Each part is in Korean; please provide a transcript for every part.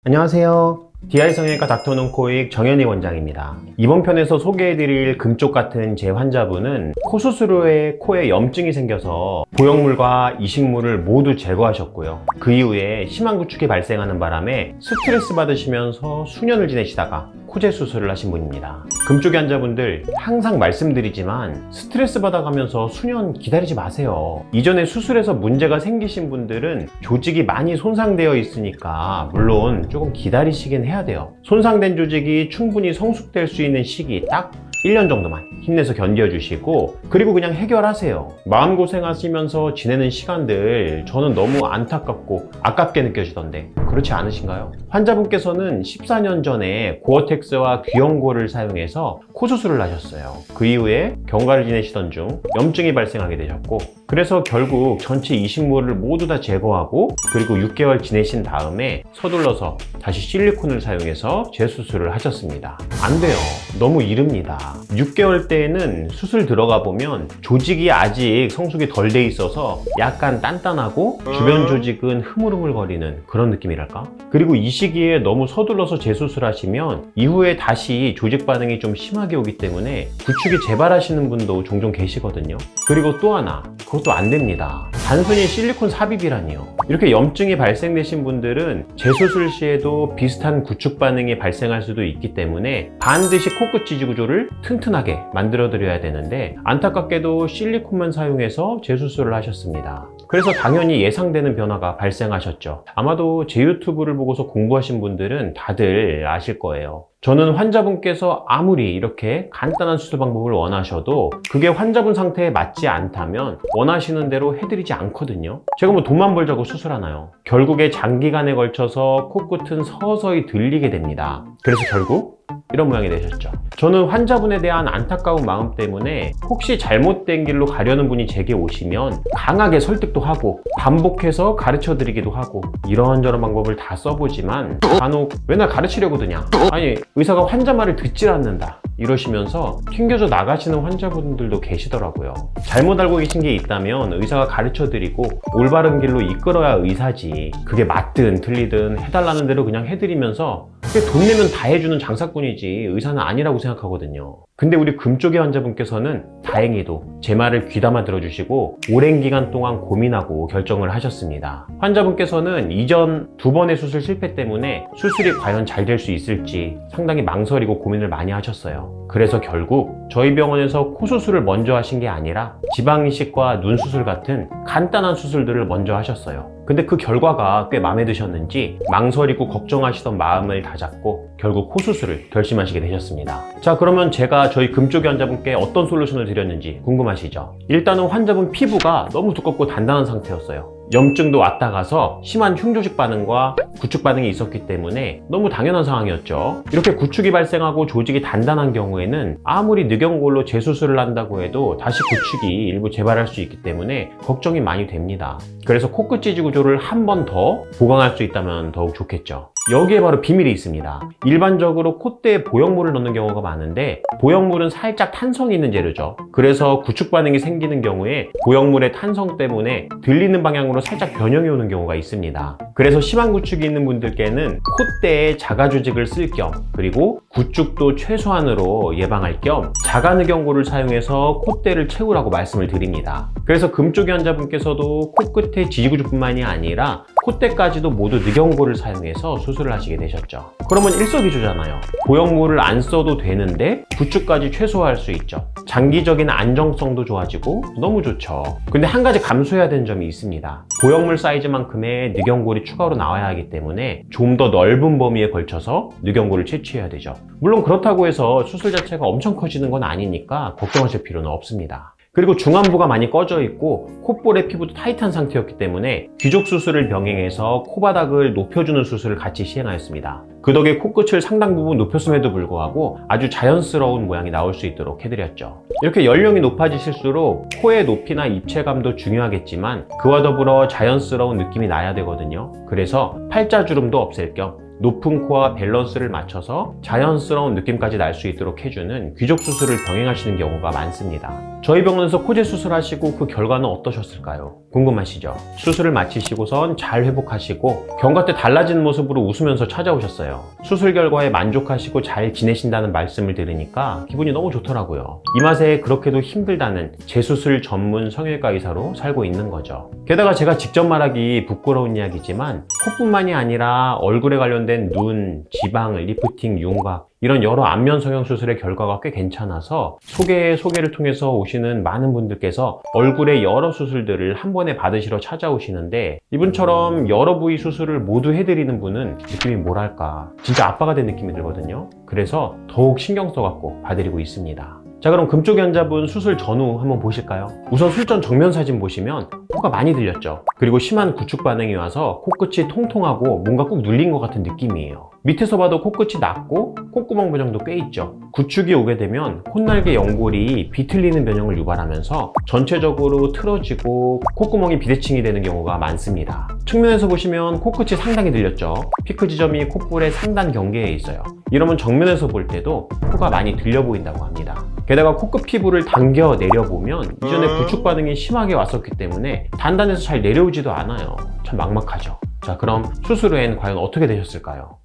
안녕하세요. DI 성형외과 닥터눈 코익 정현희 원장입니다. 이번 편에서 소개해드릴 금쪽 같은 제 환자분은 코 수술 후에 코에 염증이 생겨서 보형물과 이식물을 모두 제거하셨고요. 그 이후에 심한 구축이 발생하는 바람에 스트레스 받으시면서 수년을 지내시다가 코재 수술을 하신 분입니다. 금쪽이 환자분들 항상 말씀드리지만 스트레스 받아가면서 수년 기다리지 마세요. 이전에 수술해서 문제가 생기신 분들은 조직이 많이 손상되어 있으니까 물론 조금 기다리시긴 해야 돼요. 손상된 조직이 충분히 성숙될 수 있는 시기 딱 1년 정도만 힘내서 견뎌주시고, 그리고 그냥 해결하세요. 마음고생하시면서 지내는 시간들 저는 너무 안타깝고 아깝게 느껴지던데 그렇지 않으신가요? 환자분께서는 14년 전에 고어텍스와 귀염고를 사용해서 코 수술을 하셨어요. 그 이후에 경과를 지내시던 중 염증이 발생하게 되셨고, 그래서 결국 전체 이식물을 모두 다 제거하고 그리고 6개월 지내신 다음에 서둘러서 다시 실리콘을 사용해서 재수술을 하셨습니다. 안 돼요. 너무 이릅니다. 6개월 때에는 수술 들어가 보면 조직이 아직 성숙이 덜 돼 있어서 약간 단단하고 주변 조직은 흐물흐물거리는 그런 느낌이랄까? 그리고 이 시기에 너무 서둘러서 재수술하시면 이후에 다시 조직 반응이 좀 심하게 오기 때문에 구축이 재발하시는 분도 종종 계시거든요. 그리고 또 하나, 그것도 안 됩니다. 단순히 실리콘 삽입이라니요. 이렇게 염증이 발생되신 분들은 재수술 시에도 비슷한 구축 반응이 발생할 수도 있기 때문에 반드시 코끝 지지 구조를 튼튼하게 만들어 드려야 되는데, 안타깝게도 실리콘만 사용해서 재수술을 하셨습니다. 그래서 당연히 예상되는 변화가 발생하셨죠. 아마도 제 유튜브를 보고서 공부하신 분들은 다들 아실 거예요. 저는 환자분께서 아무리 이렇게 간단한 수술 방법을 원하셔도 그게 환자분 상태에 맞지 않다면 원하시는 대로 해드리지 않거든요. 제가 뭐 돈만 벌자고 수술하나요? 결국에 장기간에 걸쳐서 코끝은 서서히 들리게 됩니다. 그래서 결국 이런 모양이 되셨죠. 저는 환자분에 대한 안타까운 마음 때문에 혹시 잘못된 길로 가려는 분이 제게 오시면 강하게 설득도 하고 반복해서 가르쳐 드리기도 하고 이런저런 방법을 다 써보지만 간혹 왜 날 가르치려고 드냐, 아니 의사가 환자 말을 듣질 않는다 이러시면서 튕겨져 나가시는 환자분들도 계시더라고요. 잘못 알고 계신 게 있다면 의사가 가르쳐 드리고 올바른 길로 이끌어야 의사지, 그게 맞든 틀리든 해달라는 대로 그냥 해드리면서 그게 돈 내면 다 해주는 장사꾼이지 의사는 아니라고 생각하거든요. 근데 우리 금쪽이 환자분께서는 다행히도 제 말을 귀담아 들어주시고 오랜 기간 동안 고민하고 결정을 하셨습니다. 환자분께서는 이전 2번의 수술 실패 때문에 수술이 과연 잘 될 수 있을지 상당히 망설이고 고민을 많이 하셨어요. 그래서 결국 저희 병원에서 코 수술을 먼저 하신 게 아니라 지방이식과 눈 수술 같은 간단한 수술들을 먼저 하셨어요. 근데 그 결과가 꽤 마음에 드셨는지 망설이고 걱정하시던 마음을 다잡고 결국 코 수술을 결심하시게 되셨습니다. 자, 그러면 제가 저희 금쪽이 환자분께 어떤 솔루션을 드렸는지 궁금하시죠? 일단은 환자분 피부가 너무 두껍고 단단한 상태였어요. 염증도 왔다 가서 심한 흉조직 반응과 구축 반응이 있었기 때문에 너무 당연한 상황이었죠. 이렇게 구축이 발생하고 조직이 단단한 경우에는 아무리 늑연골로 재수술을 한다고 해도 다시 구축이 일부 재발할 수 있기 때문에 걱정이 많이 됩니다. 그래서 코끝 지지 구조를 한 번 더 보강할 수 있다면 더욱 좋겠죠. 여기에 바로 비밀이 있습니다. 일반적으로 콧대에 보형물을 넣는 경우가 많은데 보형물은 살짝 탄성이 있는 재료죠. 그래서 구축 반응이 생기는 경우에 보형물의 탄성 때문에 들리는 방향으로 살짝 변형이 오는 경우가 있습니다. 그래서 심한 구축이 있는 분들께는 콧대에 자가 조직을 쓸 겸, 그리고 구축도 최소한으로 예방할 겸 자가늑연고를 사용해서 콧대를 채우라고 말씀을 드립니다. 그래서 금쪽이 환자분께서도 코끝의 지지구조뿐만이 아니라 콧대까지도 모두 늑연고를 사용해서 수술을 하시게 되셨죠. 그러면 일석이조잖아요. 보형물을 안 써도 되는데 구축까지 최소화할 수 있죠. 장기적인 안정성도 좋아지고 너무 좋죠. 근데 한 가지 감수해야 되는 점이 있습니다. 보형물 사이즈만큼의 늑연골이 추가로 나와야 하기 때문에 좀 더 넓은 범위에 걸쳐서 늑연골을 채취해야 되죠. 물론 그렇다고 해서 수술 자체가 엄청 커지는 건 아니니까 걱정하실 필요는 없습니다. 그리고 중안부가 많이 꺼져 있고 콧볼의 피부도 타이트한 상태였기 때문에 귀족 수술을 병행해서 코바닥을 높여주는 수술을 같이 시행하였습니다. 그 덕에 코끝을 상당 부분 높였음에도 불구하고 아주 자연스러운 모양이 나올 수 있도록 해드렸죠. 이렇게 연령이 높아지실수록 코의 높이나 입체감도 중요하겠지만 그와 더불어 자연스러운 느낌이 나야 되거든요. 그래서 팔자주름도 없앨 겸 높은 코와 밸런스를 맞춰서 자연스러운 느낌까지 날 수 있도록 해주는 귀족 수술을 병행하시는 경우가 많습니다. 저희 병원에서 코재 수술하시고 그 결과는 어떠셨을까요? 궁금하시죠? 수술을 마치시고선 잘 회복하시고 경과 때 달라진 모습으로 웃으면서 찾아오셨어요. 수술 결과에 만족하시고 잘 지내신다는 말씀을 들으니까 기분이 너무 좋더라고요. 이 맛에 그렇게도 힘들다는 재수술 전문 성형외과 의사로 살고 있는 거죠. 게다가 제가 직접 말하기 부끄러운 이야기지만 코뿐만이 아니라 얼굴에 관련된 눈, 지방, 리프팅, 윤곽 이런 여러 안면 성형 수술의 결과가 꽤 괜찮아서 소개를 통해서 오시는 많은 분들께서 얼굴의 여러 수술들을 한 번에 받으시러 찾아오시는데, 이분처럼 여러 부위 수술을 모두 해드리는 분은 느낌이 뭐랄까 진짜 아빠가 된 느낌이 들거든요. 그래서 더욱 신경 써갖고 봐드리고 있습니다. 자, 그럼 금쪽 환자분 수술 전후 한번 보실까요? 우선 술전 정면 사진 보시면 코가 많이 들렸죠. 그리고 심한 구축 반응이 와서 코끝이 통통하고 뭔가 꾹 눌린 것 같은 느낌이에요. 밑에서 봐도 코끝이 낮고 콧구멍 변형도 꽤 있죠. 구축이 오게 되면 콧날개 연골이 비틀리는 변형을 유발하면서 전체적으로 틀어지고 콧구멍이 비대칭이 되는 경우가 많습니다. 측면에서 보시면 코끝이 상당히 들렸죠. 피크 지점이 콧볼의 상단 경계에 있어요. 이러면 정면에서 볼 때도 코가 많이 들려 보인다고 합니다. 게다가 코끝 피부를 당겨 내려보면 이전에 구축 반응이 심하게 왔었기 때문에 단단해서 잘 내려오지도 않아요. 참 막막하죠. 자, 그럼 수술 후엔 과연 어떻게 되셨을까요?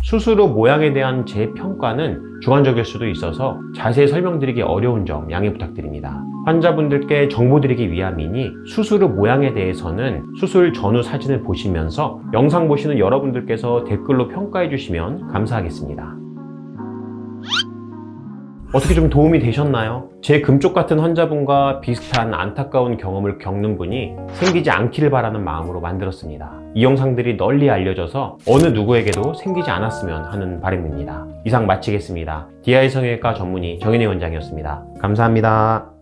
수술 후 모양에 대한 제 평가는 주관적일 수도 있어서 자세히 설명드리기 어려운 점 양해 부탁드립니다. 환자분들께 정보 드리기 위함이니 수술 후 모양에 대해서는 수술 전후 사진을 보시면서 영상 보시는 여러분들께서 댓글로 평가해 주시면 감사하겠습니다. 어떻게 좀 도움이 되셨나요? 제 금쪽 같은 환자분과 비슷한 안타까운 경험을 겪는 분이 생기지 않기를 바라는 마음으로 만들었습니다. 이 영상들이 널리 알려져서 어느 누구에게도 생기지 않았으면 하는 바람입니다. 이상 마치겠습니다. DI 성형외과 전문의 정현희 원장이었습니다. 감사합니다.